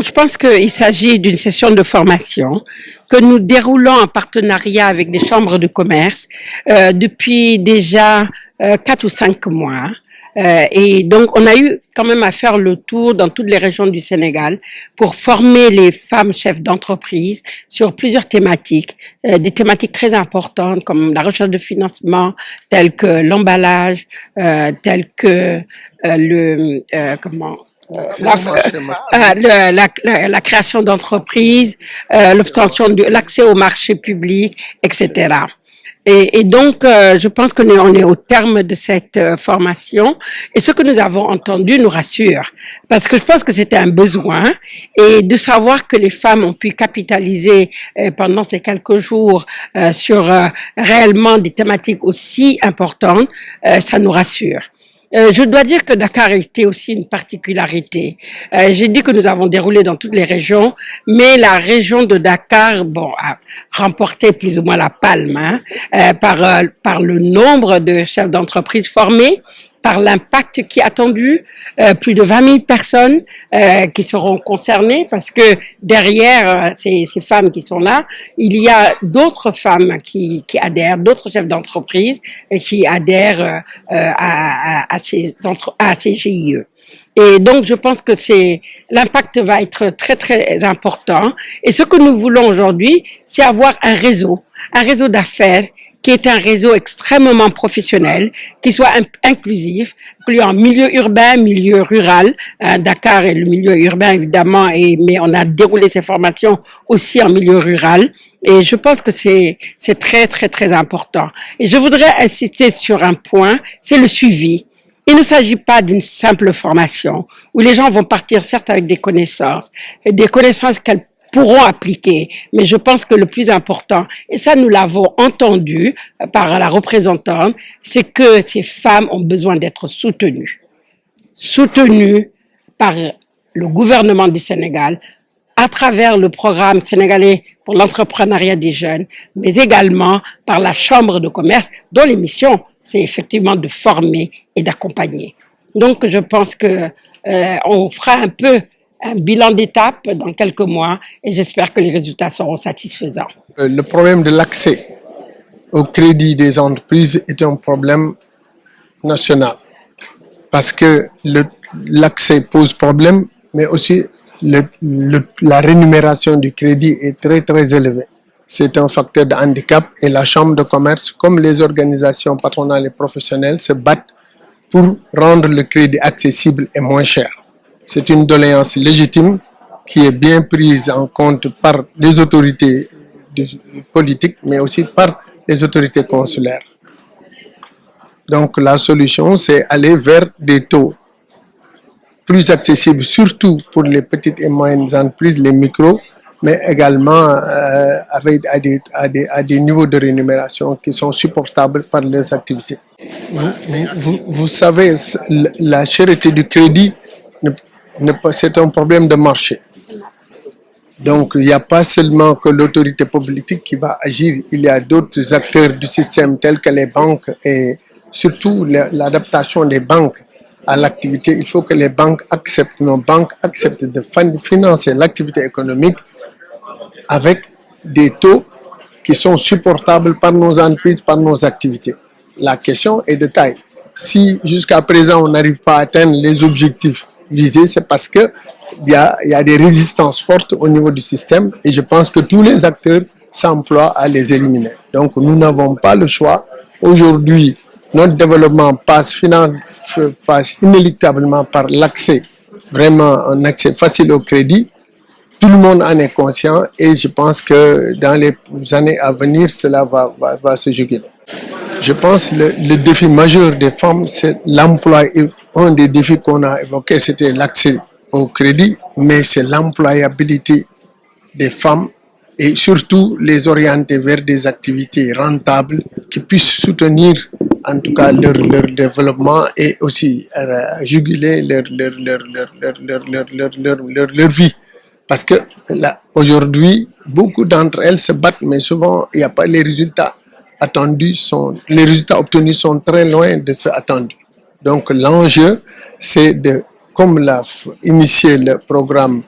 je pense qu'il s'agit d'une session de formation que nous déroulons en partenariat avec des chambres de commerce depuis déjà 4 ou 5 mois. Et donc, on a eu quand même à faire le tour dans toutes les régions du Sénégal pour former les femmes chefs d'entreprise sur plusieurs thématiques, des thématiques très importantes comme la recherche de financement, telles que l'emballage, telles que la création d'entreprises, l'obtention de l'accès au marché public, etc. Et donc, je pense qu'on est au terme de cette formation et ce que nous avons entendu nous rassure parce que je pense que c'était un besoin et de savoir que les femmes ont pu capitaliser pendant ces quelques jours sur réellement des thématiques aussi importantes, ça nous rassure. Je dois dire que Dakar était aussi une particularité. J'ai dit que nous avons déroulé dans toutes les régions, mais la région de Dakar, a remporté plus ou moins la palme par le nombre de chefs d'entreprise formés, par l'impact qui est attendu, plus de 20 000 personnes qui seront concernées parce que derrière ces femmes qui sont là, il y a d'autres femmes qui adhèrent, d'autres chefs d'entreprise qui adhèrent à ces GIE. Et donc, je pense que l'impact va être très, très important. Et ce que nous voulons aujourd'hui, c'est avoir un réseau d'affaires qui est un réseau extrêmement professionnel, qui soit inclusif, incluant milieu urbain, milieu rural. Dakar est le milieu urbain, évidemment, mais on a déroulé ces formations aussi en milieu rural. Et je pense que c'est très, très, très important. Et je voudrais insister sur un point, c'est le suivi. Il ne s'agit pas d'une simple formation où les gens vont partir certes avec des connaissances qu'elles pourront appliquer. Mais je pense que le plus important, et ça nous l'avons entendu par la représentante, c'est que ces femmes ont besoin d'être soutenues par le gouvernement du Sénégal à travers le programme sénégalais pour l'entrepreneuriat des jeunes, mais également par la Chambre de commerce dont les missions, c'est effectivement de former et d'accompagner. Donc, je pense que on fera un peu un bilan d'étape dans quelques mois et j'espère que les résultats seront satisfaisants. Le problème de l'accès au crédit des entreprises est un problème national parce que l'accès pose problème, mais aussi la rémunération du crédit est très très élevée. C'est un facteur de handicap et la Chambre de commerce, comme les organisations patronales et professionnelles, se battent pour rendre le crédit accessible et moins cher. C'est une doléance légitime qui est bien prise en compte par les autorités politiques, mais aussi par les autorités consulaires. Donc la solution, c'est aller vers des taux plus accessibles, surtout pour les petites et moyennes entreprises, les micros, mais également à des niveaux de rémunération qui sont supportables par leurs activités. Vous savez, la cherté du crédit, c'est un problème de marché. Donc, il n'y a pas seulement que l'autorité politique qui va agir, il y a d'autres acteurs du système tels que les banques et surtout l'adaptation des banques à l'activité. Il faut que nos banques acceptent de financer l'activité économique avec des taux qui sont supportables par nos entreprises, par nos activités. La question est de taille. Si jusqu'à présent on n'arrive pas à atteindre les objectifs visés, c'est parce qu'il y a des résistances fortes au niveau du système et je pense que tous les acteurs s'emploient à les éliminer. Donc nous n'avons pas le choix. Aujourd'hui, notre développement passe inéluctablement par l'accès, vraiment un accès facile au crédit. Tout le monde en est conscient et je pense que dans les années à venir, cela va se juguler. Je pense que le défi majeur des femmes, c'est l'emploi. Un des défis qu'on a évoqué, c'était l'accès au crédit, mais c'est l'employabilité des femmes et surtout les orienter vers des activités rentables qui puissent soutenir en tout cas leur développement et aussi juguler leur vie. Parce que aujourd'hui, beaucoup d'entre elles se battent, mais souvent, il n'y a pas les résultats attendus. Les résultats obtenus sont très loin de ceux attendus. Donc, l'enjeu, c'est comme l'a initié le programme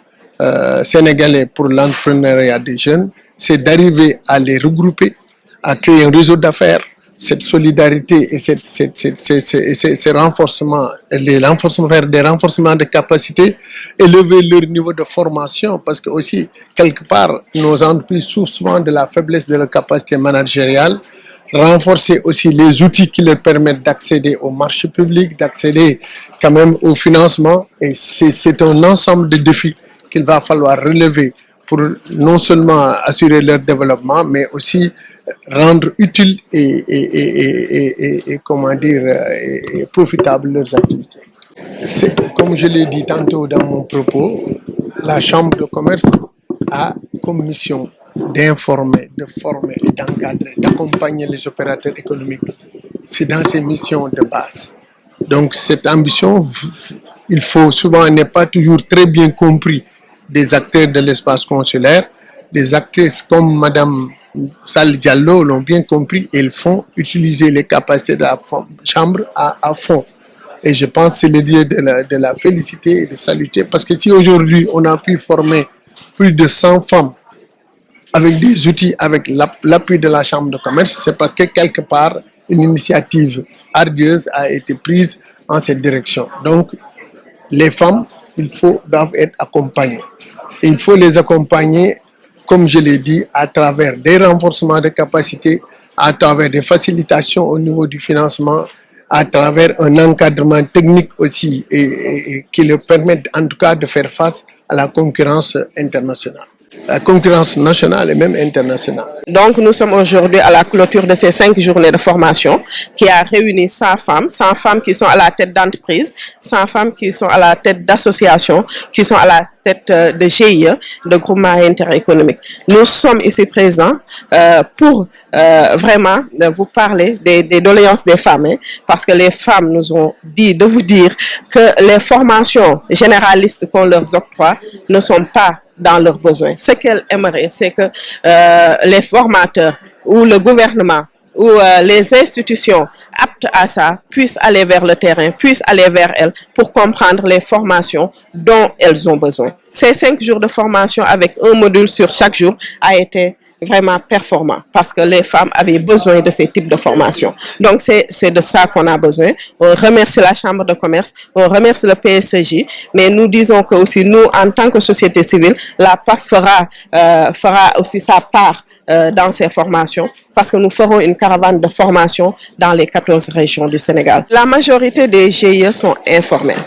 sénégalais pour l'entrepreneuriat des jeunes, c'est d'arriver à les regrouper, à créer un réseau d'affaires. Cette solidarité et ces renforcements, faire des renforcements de capacités, élever leur niveau de formation, parce que aussi, quelque part, nos entreprises souffrent souvent de la faiblesse de leur capacité managériale, renforcer aussi les outils qui leur permettent d'accéder au marché public, d'accéder quand même au financement, et c'est un ensemble de défis qu'il va falloir relever pour non seulement assurer leur développement, mais aussi rendre utile et comment dire, et profitable leurs activités. C'est, comme je l'ai dit tantôt dans mon propos, la Chambre de commerce a comme mission d'informer, de former et d'encadrer, d'accompagner les opérateurs économiques. C'est dans ces missions de base. Donc cette ambition, il faut souvent, n'est pas toujours très bien compris des acteurs de l'espace consulaire. Des acteurs comme Madame Sall Diallo l'ont bien compris et ils font utiliser les capacités de la Chambre à fond. Et je pense que c'est le lieu de la féliciter et de saluer. Parce que si aujourd'hui on a pu former plus de 100 femmes avec des outils, avec l'appui de la Chambre de commerce, c'est parce que quelque part, une initiative ardieuse a été prise en cette direction. Donc, les femmes, doivent être accompagnées. Et il faut les accompagner, comme je l'ai dit, à travers des renforcements de capacités, à travers des facilitations au niveau du financement, à travers un encadrement technique aussi et qui leur permette en tout cas de faire face à la concurrence internationale. La concurrence nationale et même internationale. Donc nous sommes aujourd'hui à la clôture de ces 5 journées de formation qui a réuni 100 femmes qui sont à la tête d'entreprises, 100 femmes qui sont à la tête d'associations, qui sont à la tête de GIE, de groupements interéconomiques. Nous sommes ici présents pour vraiment vous parler des doléances des femmes, hein, parce que les femmes nous ont dit de vous dire que les formations généralistes qu'on leur octroie ne sont pas dans leurs besoins. Ce qu'elles aimeraient, c'est que les formateurs ou le gouvernement ou les institutions aptes à ça puissent aller vers le terrain, puissent aller vers elles pour comprendre les formations dont elles ont besoin. Ces 5 jours de formation avec un module sur chaque jour a été vraiment performant parce que les femmes avaient besoin de ces types de formations. Donc, c'est de ça qu'on a besoin. On remercie la Chambre de commerce, on remercie le PSCJ, mais nous disons que aussi nous, en tant que société civile, la PAF fera aussi sa part dans ces formations parce que nous ferons une caravane de formation dans les 14 régions du Sénégal. La majorité des GIE sont informels.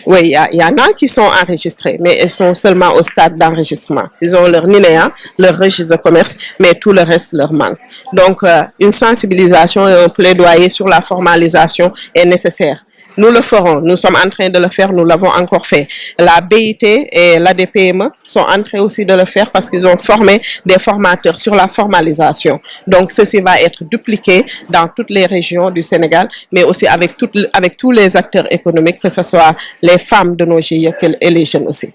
Oui, il y en a qui sont enregistrés, mais ils sont seulement au stade d'enregistrement. Ils ont leur NINEA, leur registre de commerce, mais tout le reste leur manque. Donc, une sensibilisation et un plaidoyer sur la formalisation est nécessaire. Nous le ferons, nous sommes en train de le faire, nous l'avons encore fait. La BIT et l'ADPME sont en train aussi de le faire parce qu'ils ont formé des formateurs sur la formalisation. Donc ceci va être dupliqué dans toutes les régions du Sénégal, mais aussi avec tous les acteurs économiques, que ce soit les femmes de nos GIE et les jeunes aussi.